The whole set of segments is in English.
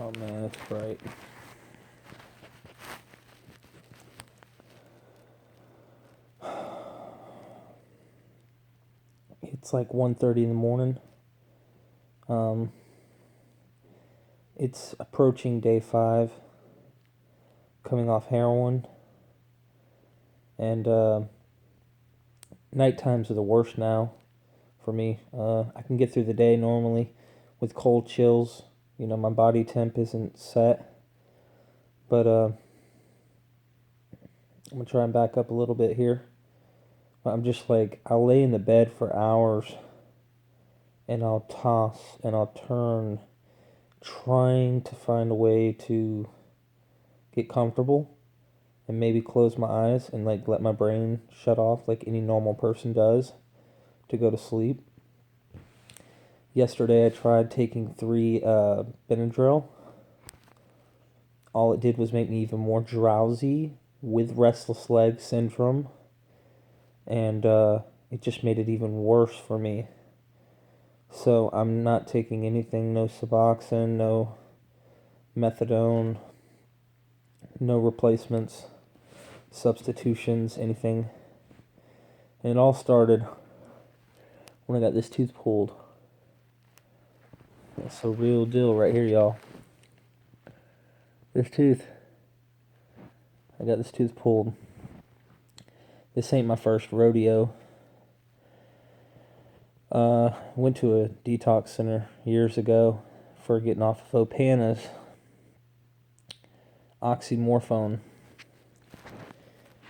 Oh man, that's bright. It's like 1:30 in the morning. It's approaching day 5, coming off heroin, and night times are the worst now for me. I can get through the day normally with cold chills. You know, my body temp isn't set, but I'm gonna try and back up a little bit here. I'm just like, I'll lay in the bed for hours and I'll toss and I'll turn, trying to find a way to get comfortable and maybe close my eyes and like let my brain shut off like any normal person does to go to sleep. Yesterday I tried taking 3 Benadryl. All it did was make me even more drowsy with restless leg syndrome, and it just made it even worse for me. So I'm not taking anything, no Suboxone, no methadone, no replacements, substitutions, anything. And it all started when I got this tooth pulled. That's a real deal right here, y'all. This tooth. I got this tooth pulled. This ain't my first rodeo. Went to a detox center years ago for getting off of Opana's oxymorphone.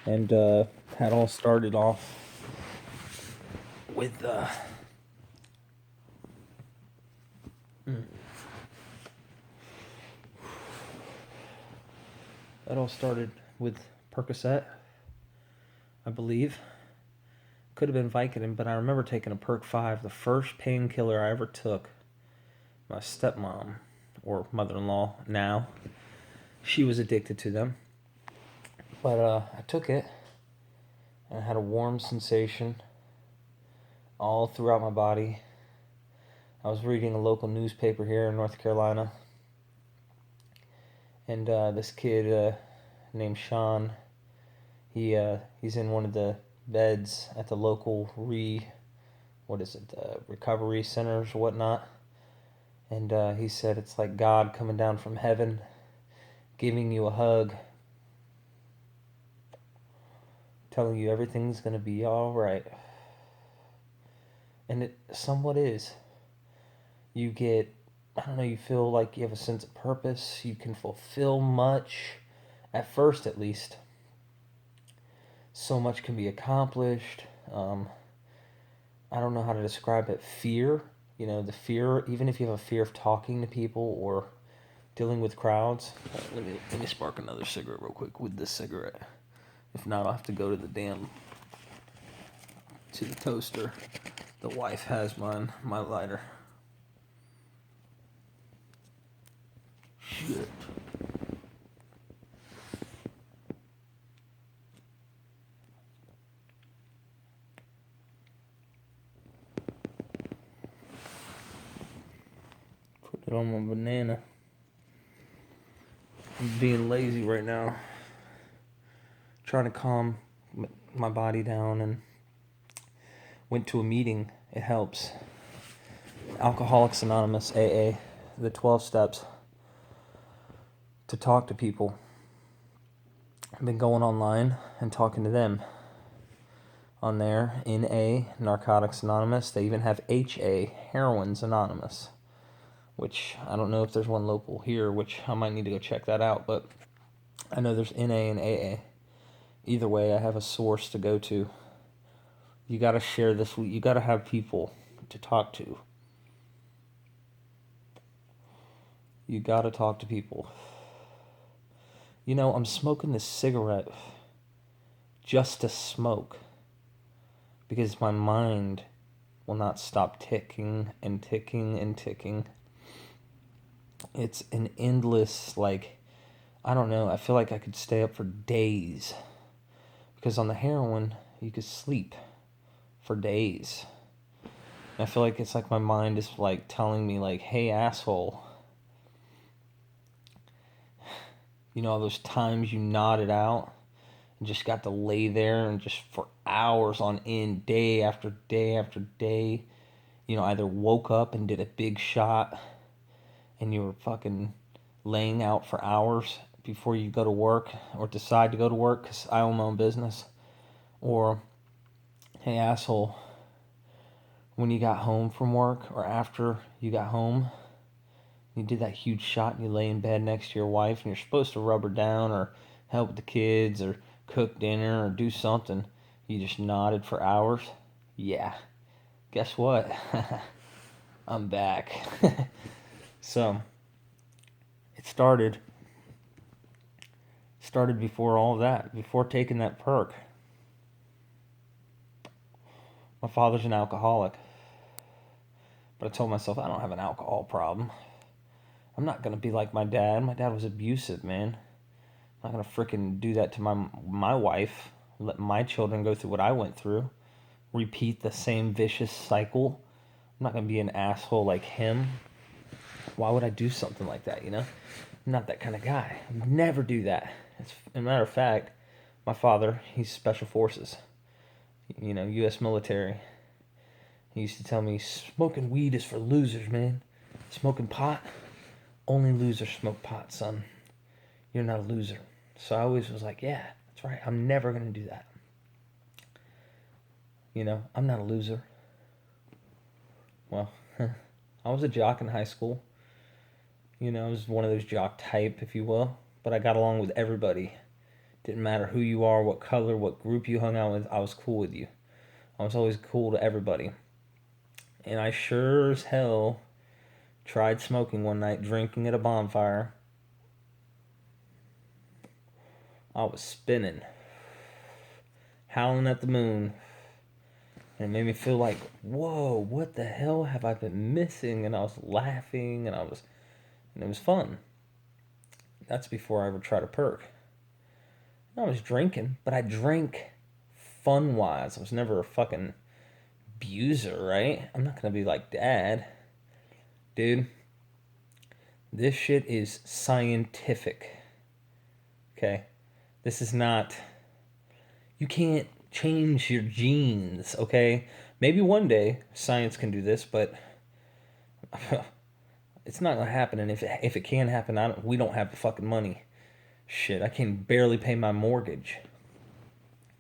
And had all started off with that all started with Percocet, I believe. Could have been Vicodin, but I remember taking a Perc 5, the first painkiller I ever took. My stepmom, or mother-in-law now, she was addicted to them. But I took it, and I had a warm sensation all throughout my body. I was reading a local newspaper here in North Carolina, and this kid named Sean, he's in one of the beds at the local recovery centers or whatnot, and he said it's like God coming down from heaven, giving you a hug, telling you everything's gonna be all right. And it somewhat is. You get, I don't know, you feel like you have a sense of purpose. You can fulfill much, at first at least. So much can be accomplished. I don't know how to describe it. Fear, the fear, even if you have a fear of talking to people or dealing with crowds. Let me spark another cigarette real quick with this cigarette. If not, I'll have to go to the toaster. The wife has my lighter. Shit. Put it on my banana. I'm being lazy right now. Trying to calm my body down, and went to a meeting. It helps. Alcoholics Anonymous, AA, the 12 steps to talk to people. I've been going online and talking to them on there. NA, Narcotics Anonymous. They even have HA, Heroin's Anonymous, which I don't know if there's one local here, which I might need to go check that out, but I know there's NA and AA. Either way, I have a source to go to. You got to share this. You got to have people to talk to. You got to talk to people. I'm smoking this cigarette just to smoke because my mind will not stop ticking and ticking and ticking. It's an endless, I don't know, I feel like I could stay up for days. Because on the heroin, you could sleep for days. And I feel like it's like my mind is telling me hey, asshole, You know, those times you nodded out and just got to lay there and just for hours on end, day after day after day, you know, either woke up and did a big shot and you were fucking laying out for hours before you go to work or decide to go to work because I own my own business. Or, hey, asshole, when you got home from work or after you got home, you did that huge shot and you lay in bed next to your wife and you're supposed to rub her down or help with the kids or cook dinner or do something. You just nodded for hours. Yeah. Guess what? I'm back. So, it started before all of that, before taking that perk. My father's an alcoholic. But I told myself I don't have an alcohol problem. I'm not going to be like my dad. My dad was abusive, man. I'm not going to frickin' do that to my wife. Let my children go through what I went through. Repeat the same vicious cycle. I'm not going to be an asshole like him. Why would I do something like that, you know? I'm not that kind of guy. I would never do that. As a matter of fact, my father, he's special forces. You know, U.S. military. He used to tell me, smoking weed is for losers, man. Smoking pot, only losers smoke pot, son. You're not a loser. So I always was like, yeah, that's right. I'm never going to do that. You know, I'm not a loser. Well, I was a jock in high school. You know, I was one of those jock type, if you will. But I got along with everybody. Didn't matter who you are, what color, what group you hung out with. I was cool with you. I was always cool to everybody. And I sure as hell tried smoking one night, drinking at a bonfire. I was spinning, howling at the moon. And it made me feel like, whoa, what the hell have I been missing? And I was laughing, and it was fun. That's before I ever tried a perk. I was drinking, but I drank fun-wise. I was never a fucking abuser, right? I'm not gonna be like Dad. Dude, this shit is scientific. Okay? This is not... You can't change your genes, okay? Maybe one day science can do this, but it's not gonna happen. And if it can happen, we don't have the fucking money. Shit, I can barely pay my mortgage.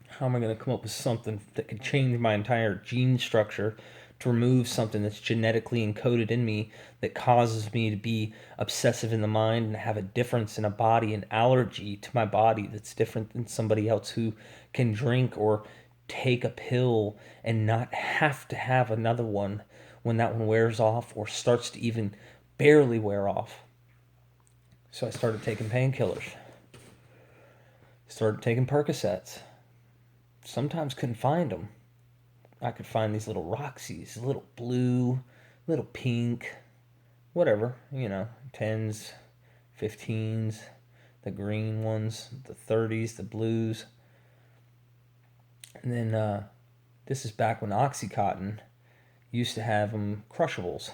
How am I gonna come up with something that could change my entire gene structure to remove something that's genetically encoded in me that causes me to be obsessive in the mind and have a difference in a body, an allergy to my body that's different than somebody else who can drink or take a pill and not have to have another one when that one wears off or starts to even barely wear off. So I started taking painkillers. Started taking Percocets. Sometimes couldn't find them. I could find these little Roxys, little blue, little pink, whatever, you know, 10s, 15s, the green ones, the 30s, the blues. And then this is back when Oxycontin used to have them crushables.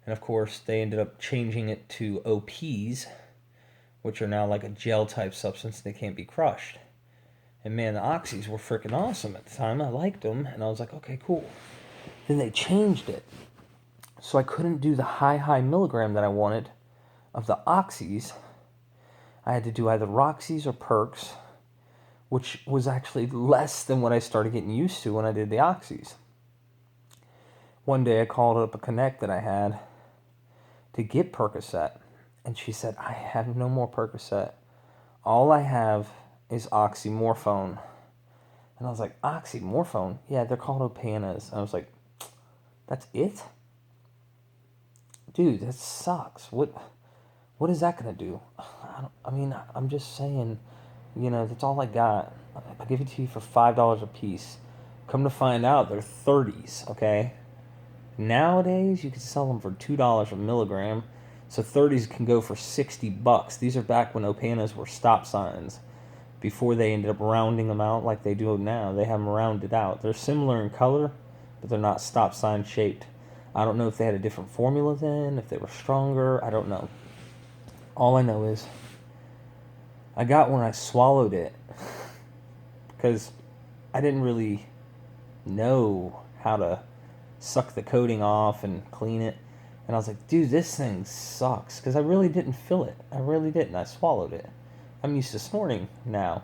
And of course, they ended up changing it to OPs, which are now like a gel type substance. They can't be crushed. And man, the Oxys were freaking awesome at the time. I liked them, and I was like, okay, cool. Then they changed it. So I couldn't do the high milligram that I wanted of the Oxys. I had to do either Roxys or Perks, which was actually less than what I started getting used to when I did the Oxys. One day I called up a connect that I had to get Percocet, and she said, I have no more Percocet. All I have is oxymorphone. And I was like, oxymorphone? Yeah, they're called Opanas. I was like, that's it? Dude, that sucks. What is that going to do? I'm just saying, you know, that's all I got. I'll give it to you for $5 a piece. Come to find out, they're 30s, okay? Nowadays, you can sell them for $2 a milligram. So 30s can go for $60. These are back when Opanas were stop signs. Before they ended up rounding them out like they do now. They have them rounded out. They're similar in color, but they're not stop sign shaped. I don't know if they had a different formula then, if they were stronger. I don't know. All I know is I got when I swallowed it because I didn't really know how to suck the coating off and clean it. And I was like, dude, this thing sucks. Because I really didn't feel it. I really didn't. I swallowed it. I'm used to snorting now.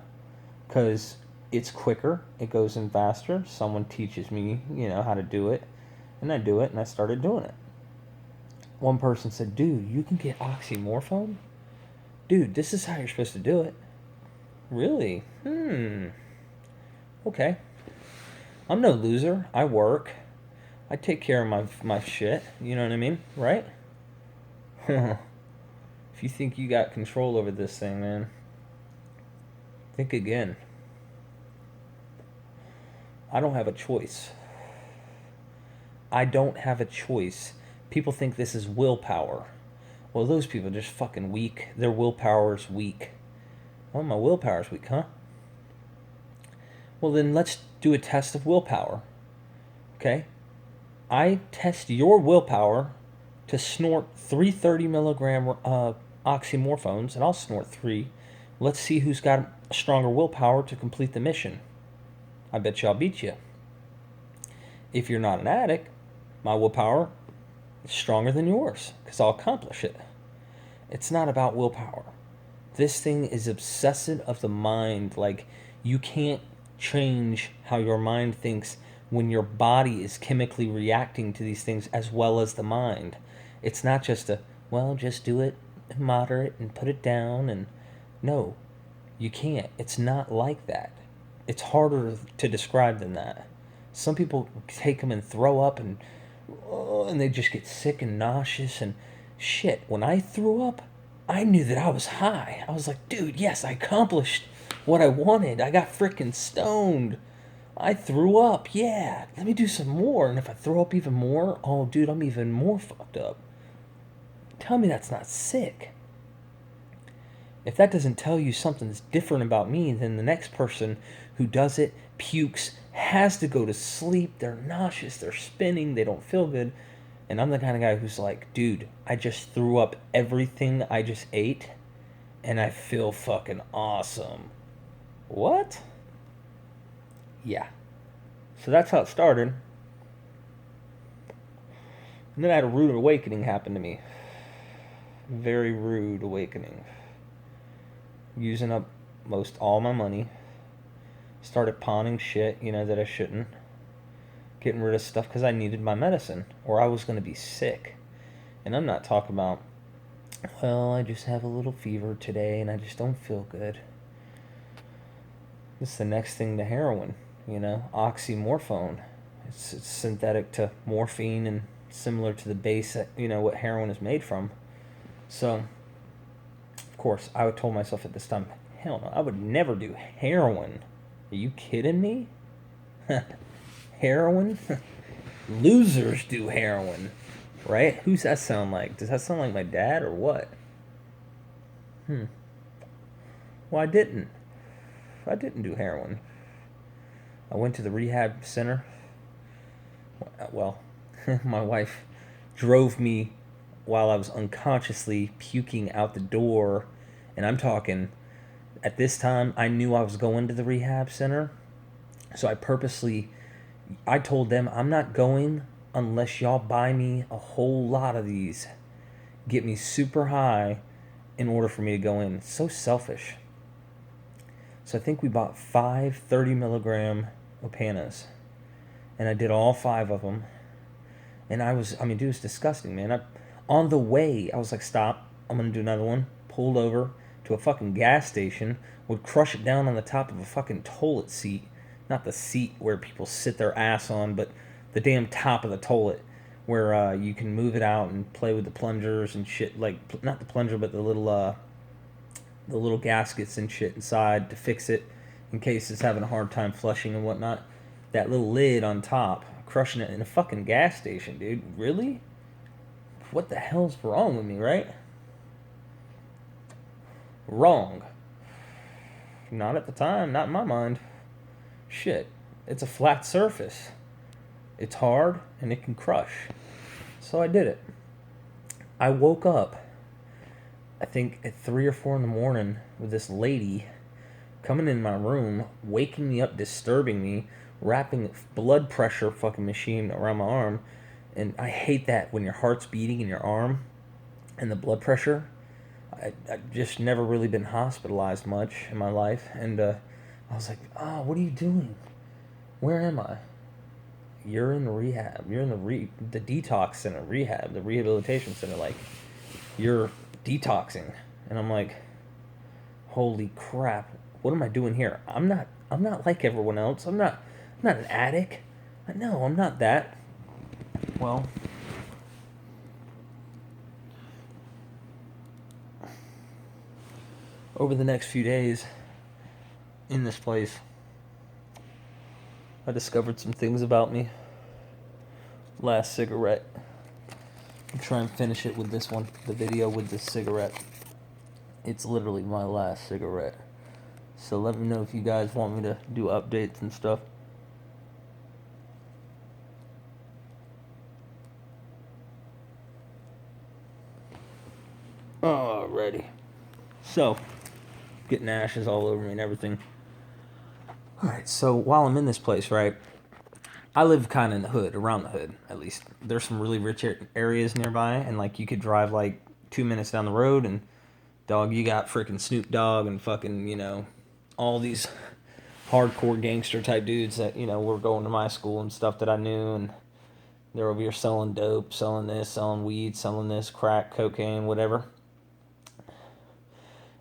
Because it's quicker. It goes in faster. Someone teaches me, how to do it. And I do it, and I started doing it. One person said, dude, you can get oxymorphone? Dude, this is how you're supposed to do it. Really? Okay. I'm no loser. I work. I take care of my shit. You know what I mean? Right? If you think you got control over this thing, man, think again. I don't have a choice. I don't have a choice. People think this is willpower. Well, those people are just fucking weak. Their willpower's weak. Oh, my willpower's weak, huh? Well, then let's do a test of willpower. Okay? I test your willpower to snort 330 milligram oxymorphones, and I'll snort 3. Let's see who's got a stronger willpower to complete the mission. I bet you I'll beat you. If you're not an addict, my willpower is stronger than yours because I'll accomplish it. It's not about willpower. This thing is obsessive of the mind. Like, you can't change how your mind thinks when your body is chemically reacting to these things as well as the mind. It's not just just do it moderate and put it down. And no, you can't. It's not like that. It's harder to describe than that. Some people take them and throw up and they just get sick and nauseous and shit. When I threw up, I knew that I was high. I was like, dude, yes, I accomplished what I wanted. I got freaking stoned. I threw up. Yeah, let me do some more. And if I throw up even more, oh, dude, I'm even more fucked up. Tell me that's not sick. If that doesn't tell you something's different about me, then the next person who does it, pukes, has to go to sleep, they're nauseous, they're spinning, they don't feel good. And I'm the kind of guy who's like, dude, I just threw up everything I just ate, and I feel fucking awesome. What? Yeah. So that's how it started. And then I had a rude awakening happen to me. Very rude awakening. Using up most all my money. Started pawning shit, that I shouldn't. Getting rid of stuff because I needed my medicine. Or I was going to be sick. And I'm not talking about, I just have a little fever today and I just don't feel good. It's the next thing to heroin, oxymorphone. It's synthetic to morphine and similar to the base that, what heroin is made from. So, of course, I told myself at this time, hell no, I would never do heroin. Are you kidding me? Heroin? Losers do heroin, right? Who's that sound like? Does that sound like my dad or what? Well, I didn't do heroin. I went to the rehab center. Well, my wife drove me while I was unconsciously puking out the door. And I'm talking, at this time, I knew I was going to the rehab center. So I told them, I'm not going unless y'all buy me a whole lot of these. Get me super high in order for me to go in. It's so selfish. So I think we bought 5 30 milligram Opanas. And I did all 5 of them. And dude, it was disgusting, man. On the way, I was like, stop. I'm going to do another one. Pulled over to a fucking gas station. Would crush it down on the top of a fucking toilet seat. Not the seat where people sit their ass on, but the damn top of the toilet. Where you can move it out and play with the plungers and shit. Like, not the plunger, but the little gaskets and shit inside to fix it in case it's having a hard time flushing and whatnot. That little lid on top, crushing it in a fucking gas station, dude. Really? What the hell's wrong with me, right? Wrong. Not at the time, not in my mind. Shit, it's a flat surface. It's hard and it can crush. So I did it. I woke up I think at 3 or 4 in the morning with this lady coming in my room, waking me up, disturbing me, wrapping a blood pressure fucking machine around my arm. And I hate that when your heart's beating in your arm and the blood pressure. I've just never really been hospitalized much in my life. And I was like, oh, what are you doing? Where am I? You're in the rehab. You're in the detox center, rehab, the rehabilitation center. Like, you're detoxing. And I'm like, holy crap, what am I doing here? I'm not like everyone else. I'm not an addict. No, I'm not that. Well, over the next few days in this place, I discovered some things about me. Last cigarette. I'll try and finish it with this one, the video with this cigarette. It's literally my last cigarette. So let me know if you guys want me to do updates and stuff. Alrighty. So, getting ashes all over me and everything. Alright, so while I'm in this place, right, I live kind of in the hood, around the hood, at least. There's some really rich areas nearby, and, like, you could drive, like, 2 minutes down the road, and, dog, you got freaking Snoop Dogg and fucking, all these hardcore gangster type dudes that, were going to my school and stuff that I knew, and they're over here selling dope, selling this, selling weed, selling this, crack, cocaine, whatever.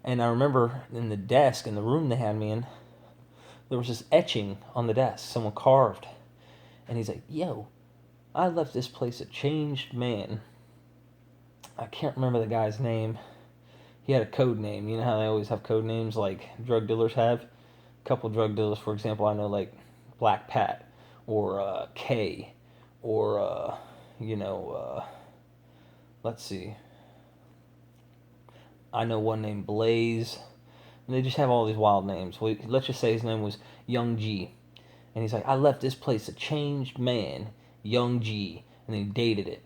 And I remember in the desk, in the room they had me in, there was this etching on the desk. Someone carved. And he's like, yo, I left this place a changed man. I can't remember the guy's name. He had a code name. You know how they always have code names like drug dealers have? A couple drug dealers, for example, I know like Black Pat or K or, let's see. I know one named Blaze. And they just have all these wild names. Well, let's just say his name was Young G. And he's like, I left this place a changed man, Young G. And then he dated it.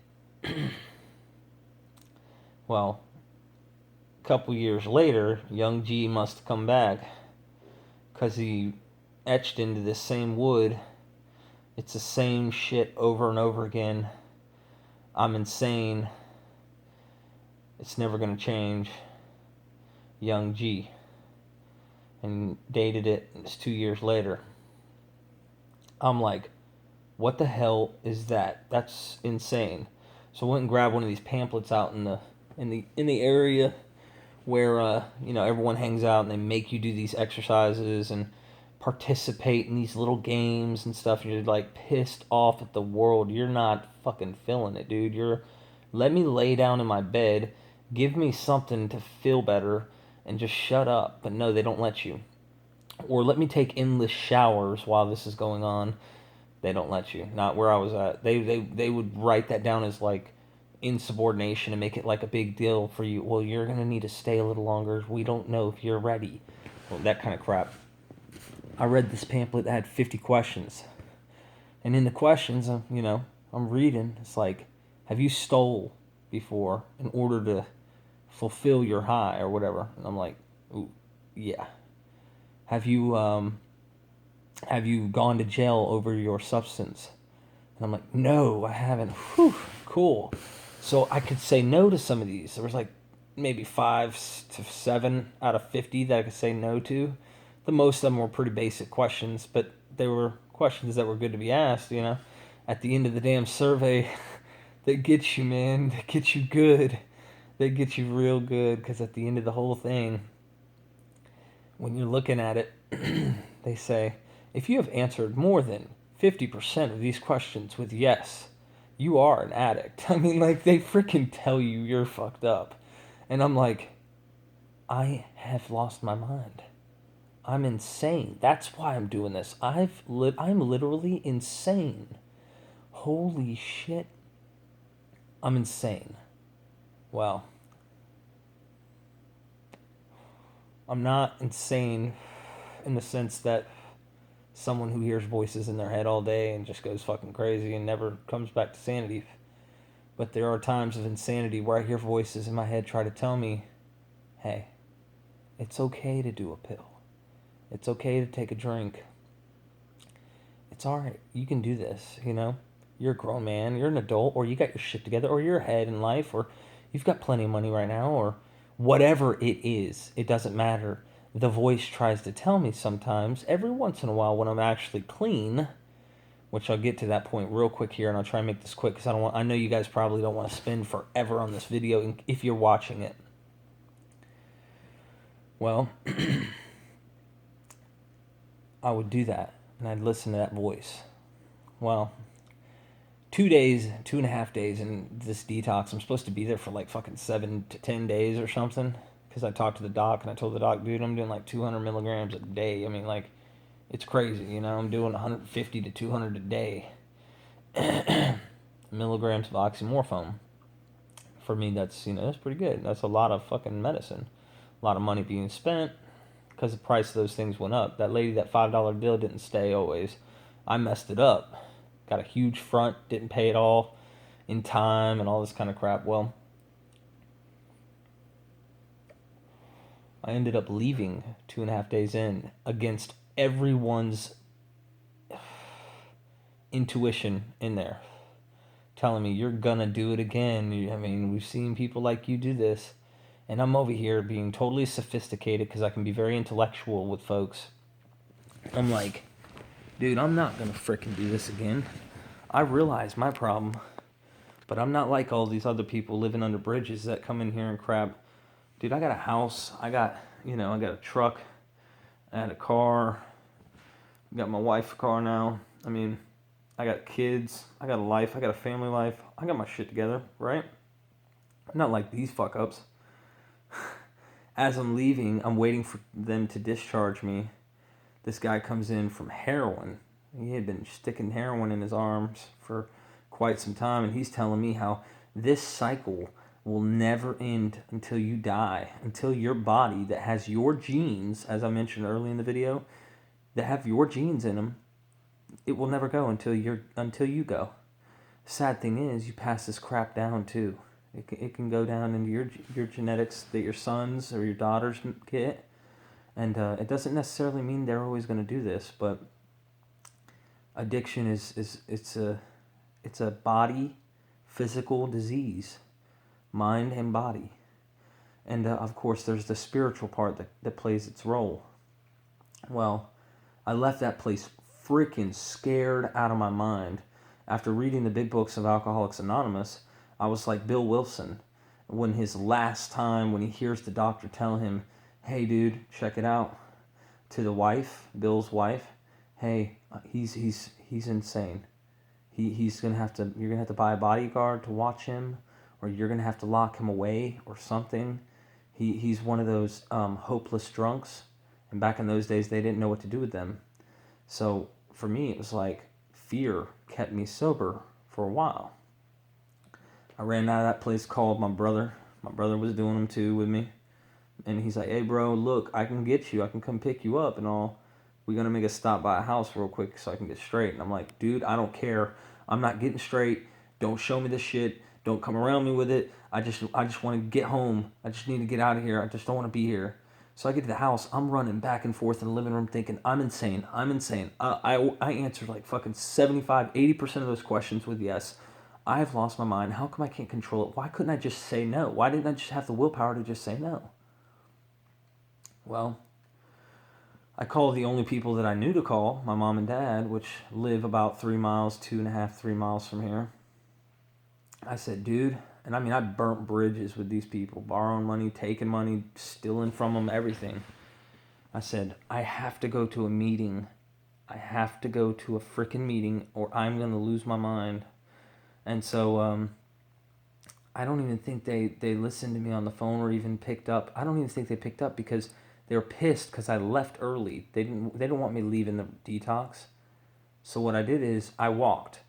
Well, a couple years later, Young G must have come back. Because he etched into this same wood. It's the same shit over and over again. I'm insane. It's never going to change. Young G. And dated it. It's 2 years later. I'm like, what the hell is that? That's insane. So I went and grabbed one of these pamphlets out in the area where everyone hangs out and they make you do these exercises and participate in these little games and stuff. And you're like pissed off at the world. You're not fucking feeling it, dude. Let me lay down in my bed, give me something to feel better, and just shut up. But no, they don't let you. Or let me take endless showers while this is going on. They don't let you. Not where I was at. They would write that down as like insubordination and make it like a big deal for you. Well, you're going to need to stay a little longer. We don't know if you're ready. Well, that kind of crap. I read this pamphlet that had 50 questions. And in the questions, I'm reading. It's like, have you stole before in order to fulfill your high or whatever? And I'm like, ooh, yeah. Have you gone to jail over your substance? And I'm like, no, I haven't. Whew, cool. So I could say no to some of these. There was like maybe 5 to 7 out of 50 that I could say no to. The most of them were pretty basic questions, but they were questions that were good to be asked, At the end of the damn survey, they get you, man. They get you good. They get you real good, because at the end of the whole thing, when you're looking at it, they say, if you have answered more than 50% of these questions with yes, you are an addict. I mean, like, they freaking tell you you're fucked up. And I'm like, I have lost my mind. I'm insane. That's why I'm doing this. I'm literally insane. Holy shit. I'm insane. Well, I'm not insane in the sense that someone who hears voices in their head all day and just goes fucking crazy and never comes back to sanity. But there are times of insanity where I hear voices in my head try to tell me hey, it's okay to do a pill. It's okay to take a drink. It's alright. You can do this, you know? You're a grown man, you're an adult, or you got your shit together, or you're ahead in life, or you've got plenty of money right now, or whatever it is. It doesn't matter. The voice tries to tell me sometimes, every once in a while when I'm actually clean, which I'll get to that point real quick here, and I'll try and make this quick because I know you guys probably don't want to spend forever on this video if you're watching it. Well, I would do that, and I'd listen to that voice. Well, 2.5 days in this detox. I'm supposed to be there for like fucking 7 to 10 days or something. Because I talked to the doc and I told the doc, dude, I'm doing like 200 milligrams a day. I mean, like, it's crazy, you know? I'm doing 150 to 200 a day milligrams of oxymorphone. For me, that's, you know, that's pretty good. That's a lot of fucking medicine. A lot of money being spent because the price of those things went up. That lady, that $5 bill didn't stay always. I messed it up. Got a huge front, didn't pay it all in time and all this kind of crap. Well, I ended up leaving 2.5 days in against everyone's intuition in there, telling me, you're gonna do it again. I mean, we've seen people like you do this. And I'm over here being totally sophisticated because I can be very intellectual with folks. I'm like, dude, I'm not gonna frickin' do this again. I realize my problem, but I'm not like all these other people living under bridges that come in here and crap. Dude, I got a house. I got a truck. I had a car. I got my wife's car now. I mean, I got kids. I got a life. I got a family life. I got my shit together, right? I'm not like these fuck ups. As I'm leaving, I'm waiting for them to discharge me. This guy comes in from heroin. He had been sticking heroin in his arms for quite some time, and he's telling me how this cycle will never end until you die, until your body that has your genes, as I mentioned early in the video, that have your genes in them, it will never go until you go. Sad thing is, you pass this crap down too. It can go down into your genetics that your sons or your daughters get, and it doesn't necessarily mean they're always going to do this, but addiction it's a body physical disease, mind and body, and of course there's the spiritual part that plays its role. Well, I left that place freaking scared out of my mind. After reading the big books of Alcoholics Anonymous, I was like Bill Wilson when his last time, when he hears the doctor tell him, hey dude, check it out, to the wife, Bill's wife, hey, he's insane. He's gonna have to, you're gonna have to buy a bodyguard to watch him, or you're gonna have to lock him away or something. He's one of those hopeless drunks, and back in those days they didn't know what to do with them. So for me it was like fear kept me sober for a while. I ran out of that place, called my brother. My brother was doing them too with me. And he's like, hey bro, look, I can get you. I can come pick you up and all. We're going to make a stop by a house real quick so I can get straight. And I'm like, dude, I don't care. I'm not getting straight. Don't show me this shit. Don't come around me with it. I just want to get home. I just need to get out of here. I just don't want to be here. So I get to the house. I'm running back and forth in the living room thinking, I'm insane. I answered like fucking 75, 80% of those questions with yes. I've lost my mind. How come I can't control it? Why couldn't I just say no? Why didn't I just have the willpower to just say no? Well, I called the only people that I knew to call, my mom and dad, which live about 3 miles, 2.5, 3 miles from here. I said, dude, and I mean, I burnt bridges with these people, borrowing money, taking money, stealing from them, everything. I said, I have to go to a meeting. I have to go to a freaking meeting or I'm going to lose my mind. And so I don't even think they listened to me on the phone or even picked up. I don't even think they picked up because they were pissed because I left early. They didn't want me leaving the detox. So what I did is I walked.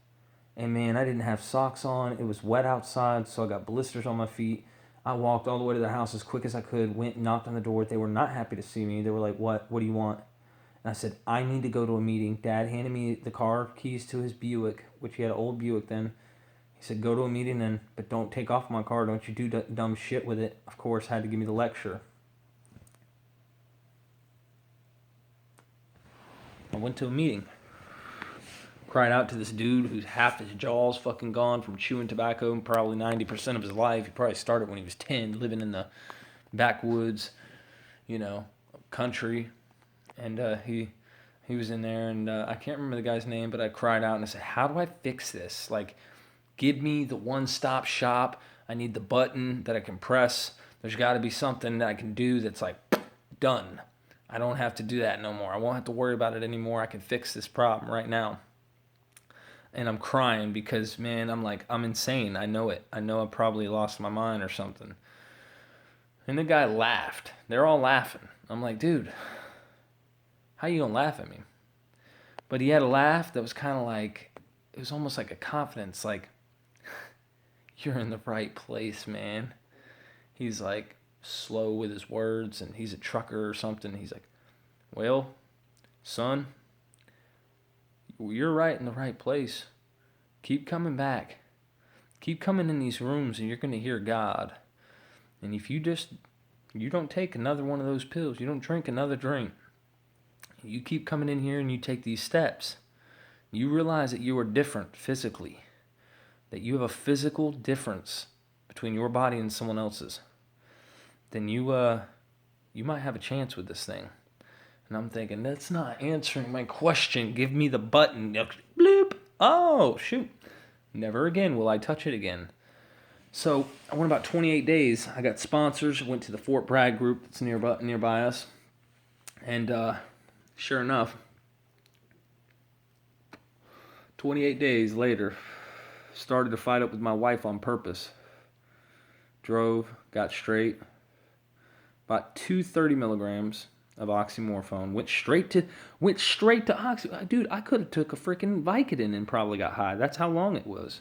And man, I didn't have socks on. It was wet outside, so I got blisters on my feet. I walked all the way to their house as quick as I could, went and knocked on the door. They were not happy to see me. They were like, what do you want? And I said, I need to go to a meeting. Dad handed me the car keys to his Buick, which he had an old Buick then. He said, go to a meeting then, but don't take off my car. Don't you do dumb shit with it. Of course, had to give me the lecture. I went to a meeting. Cried out to this dude who's half his jaw's fucking gone from chewing tobacco and probably 90% of his life. He probably started when he was 10, living in the backwoods, country. And he was in there, and I can't remember the guy's name, but I cried out and I said, how do I fix this? Like, give me the one-stop shop. I need the button that I can press. There's got to be something that I can do that's like, done. I don't have to do that no more. I won't have to worry about it anymore. I can fix this problem right now. And I'm crying because, man, I'm insane. I know it. I know I probably lost my mind or something. And the guy laughed. They're all laughing. I'm like, dude, how you gonna laugh at me? But he had a laugh that was kind of like, it was almost like a confidence, like, you're in the right place, man. He's like slow with his words, and he's a trucker or something. He's like, well, son, you're right in the right place. Keep coming back. Keep coming in these rooms and you're going to hear God. And if you don't take another one of those pills, you don't drink another drink, you keep coming in here and you take these steps, you realize that you are different physically, that you have a physical difference between your body and someone else's, then you might have a chance with this thing. And I'm thinking, that's not answering my question. Give me the button. Bloop. Oh, shoot. Never again will I touch it again. So I went about 28 days. I got sponsors. Went to the Fort Bragg group that's nearby us. And sure enough, 28 days later, started to fight up with my wife on purpose. Drove, got straight. About 230 milligrams of oxymorphone. Went straight to oxy. Dude, I could have took a freaking Vicodin and probably got high. That's how long it was.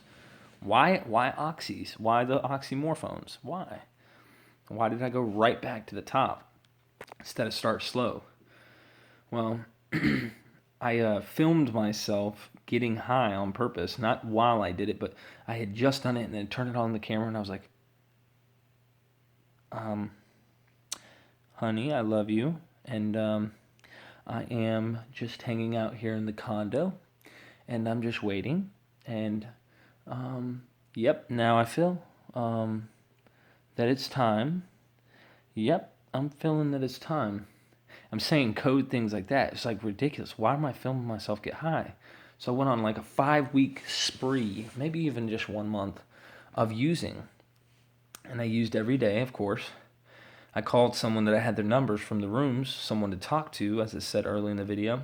Why oxys? Why the oxymorphones? Why did I go right back to the top instead of start slow? Well, I filmed myself getting high on purpose, not while I did it, but I had just done it and then turned it on the camera and I was like, honey, I love you, and I am just hanging out here in the condo, and I'm just waiting, and yep, now I feel that it's time. Yep, I'm feeling that it's time. I'm saying code things like that. It's like ridiculous. Why am I filming myself get high? So I went on like a 5-week spree, maybe even just 1 month, of using. And I used every day, of course. I called someone that I had their numbers from the rooms, someone to talk to, as I said early in the video.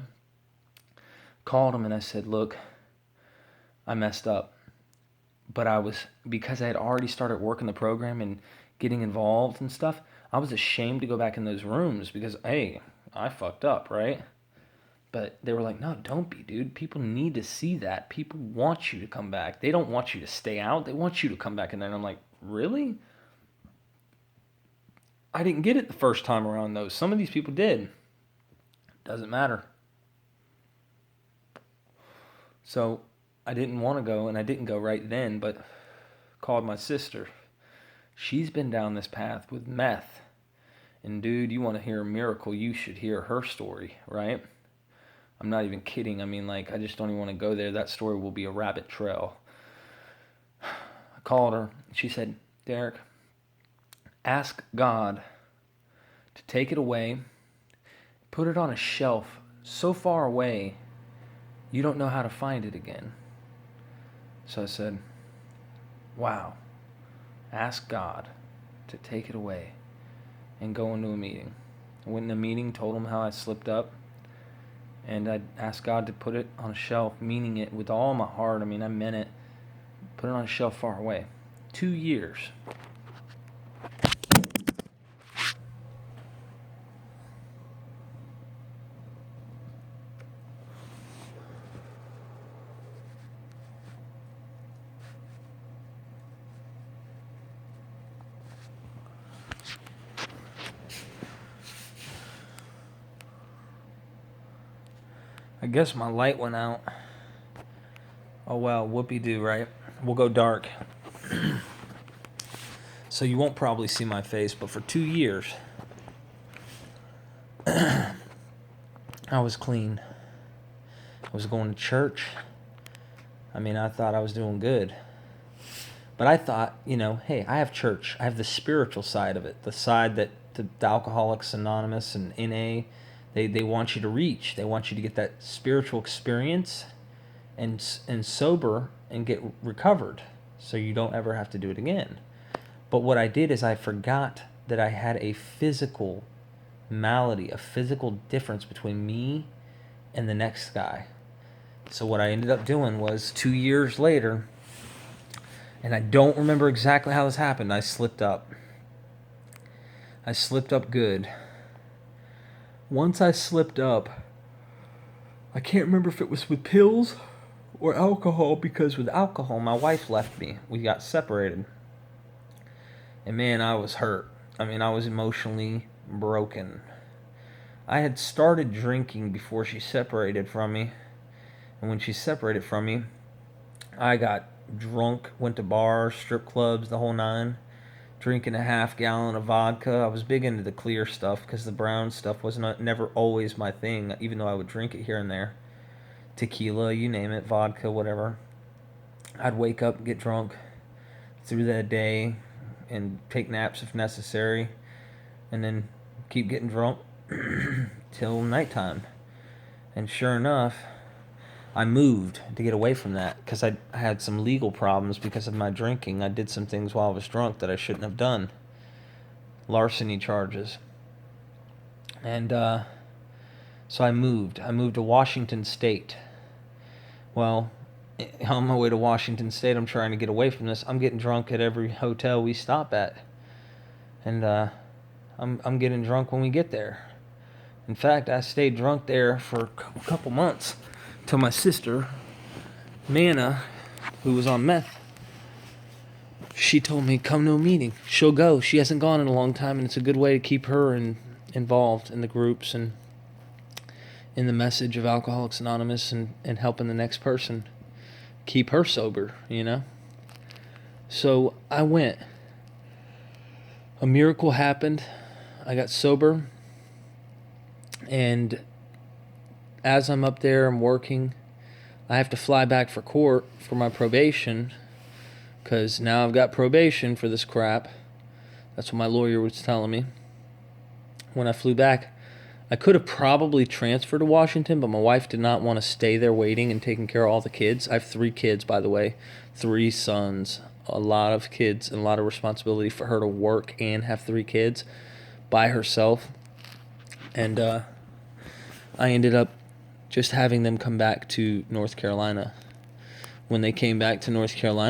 Called them and I said, look, I messed up. But because I had already started working the program and getting involved and stuff, I was ashamed to go back in those rooms because, hey, I fucked up, right? But they were like, no, don't be, dude. People need to see that. People want you to come back. They don't want you to stay out. They want you to come back in there. And I'm like, really? I didn't get it the first time around, though. Some of these people did. Doesn't matter. So I didn't want to go, and I didn't go right then, but called my sister. She's been down this path with meth. And dude, you want to hear a miracle, you should hear her story, right? I'm not even kidding. I mean, like, I just don't even want to go there. That story will be a rabbit trail. I called her. She said, Derek, ask God to take it away, put it on a shelf so far away you don't know how to find it again. So I said, wow, ask God to take it away and go into a meeting. I went in a meeting, told him how I slipped up, and I asked God to put it on a shelf, meaning it with all my heart. I mean, I meant it. Put it on a shelf far away. 2 years. I guess my light went out. Oh well, whoopee-doo, right? We'll go dark. So you won't probably see my face, but for 2 years, I was clean. I was going to church. I mean, I thought I was doing good. But I thought, hey, I have church. I have the spiritual side of it, the side that the Alcoholics Anonymous and NA, they want you to reach. They want you to get that spiritual experience and sober and get recovered so you don't ever have to do it again. But what I did is I forgot that I had a physical malady, a physical difference between me and the next guy. So what I ended up doing was 2 years later, and I don't remember exactly how this happened, I slipped up. I slipped up good. Once I slipped up, I can't remember if it was with pills or alcohol, because with alcohol, my wife left me. We got separated. And man, I was hurt. I mean, I was emotionally broken. I had started drinking before she separated from me. And when she separated from me, I got drunk, went to bars, strip clubs, the whole nine, drinking a half gallon of vodka. I was big into the clear stuff because the brown stuff was never always my thing, even though I would drink it here and there. Tequila, you name it, vodka, whatever. I'd wake up and get drunk through that day and take naps if necessary, and then keep getting drunk till nighttime. And sure enough, I moved to get away from that because I had some legal problems because of my drinking. I did some things while I was drunk that I shouldn't have done. Larceny charges. And so I moved. I moved to Washington State. Well, on my way to Washington State, I'm trying to get away from this. I'm getting drunk at every hotel we stop at. And I'm getting drunk when we get there. In fact, I stayed drunk there for a couple months till my sister, Manna, who was on meth, she told me, come to a meeting. She'll go. She hasn't gone in a long time, and it's a good way to keep her involved in the groups and in the message of Alcoholics Anonymous and helping the next person keep her sober, So I went. A miracle happened. I got sober. And as I'm up there, I'm working. I have to fly back for court for my probation, because now I've got probation for this crap. That's what my lawyer was telling me. When I flew back, I could have probably transferred to Washington, but my wife did not want to stay there waiting and taking care of all the kids. I have 3 kids, by the way, 3 sons, a lot of kids, and a lot of responsibility for her to work and have 3 kids by herself. And I ended up just having them come back to North Carolina. When they came back to North Carolina,